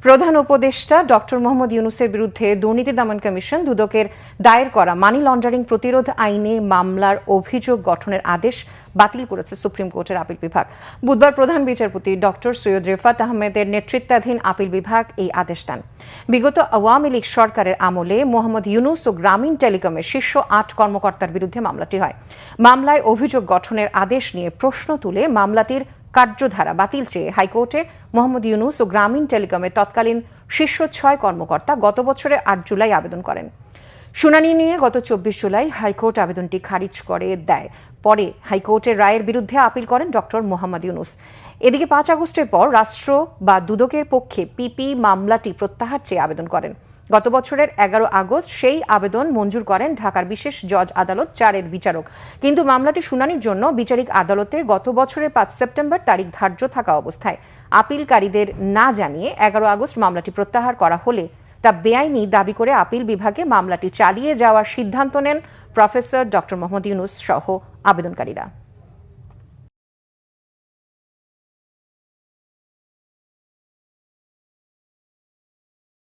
প্রধান উপদেষ্টা ডক্টর মোহাম্মদ ইউনূসের বিরুদ্ধে দুর্নীতি দমন কমিশন দুদকের দায়ের করা মানি লন্ডারিং প্রতিরোধ আইনে মামলার অভিযোগ গঠনের আদেশ বাতিল করেছে সুপ্রিম কোর্টের আপিল বিভাগ। বুধবার প্রধান বিচারপতি ডক্টর সৈয়দ রেফাত আহমেদের নেতৃত্বাধীন আপিল বিভাগ এই আদেশ দেন। বিগত আওয়ামী লীগ সরকারের আমলে মোহাম্মদ ইউনূস ও গ্রামীণ টেলিকমের শীর্ষ ৮ কর্মকর্তার বিরুদ্ধে মামলাটি হয়। মামলায় অভিযোগ গঠনের আদেশ নিয়ে প্রশ্ন তুলে মামলাটির কার্যধারা বাতিল চেয়ে হাইকোর্টে মোহাম্মদ ইউনূস ও গ্রামীণ টেলিকমের তৎকালীন শীর্ষ ৬ কর্মকর্তা গত বছরের ৮ জুলাই আবেদন করেন। শুনানি নিয়ে গত ২৪ জুলাই হাইকোর্ট আবেদনটি খারিজ করে দেয়। পরে হাইকোর্টের রায়ের বিরুদ্ধে আপিল করেন ডক্টর মোহাম্মদ ইউনূস। এদিকে ৫ আগস্টের পর রাষ্ট্র বা দুদকের পক্ষে পিপি মামলাটি প্রত্যাহার চেয়ে আবেদন করেন। গত বছরের ১১ আগস্ট সেই আবেদন মঞ্জুর করেন ঢাকার বিশেষ জজ আদালত ৪-এর বিচারক। কিন্তু মামলাটি শুনানির জন্য বিচারিক আদালতে গত বছরের ৫ সেপ্টেম্বর তারিখ ধার্য থাকা অবস্থায় আপিলকারীদের না জানিয়ে ১১ আগস্ট মামলাটি প্রত্যাহার করা হলে তা বেআইনি দাবি করে আপিল বিভাগে মামলাটি চালিয়ে যাওয়ার সিদ্ধান্ত নেন প্রফেসর ডক্টর মোহাম্মদ ইউনূস সহ আবেদনকারীরা।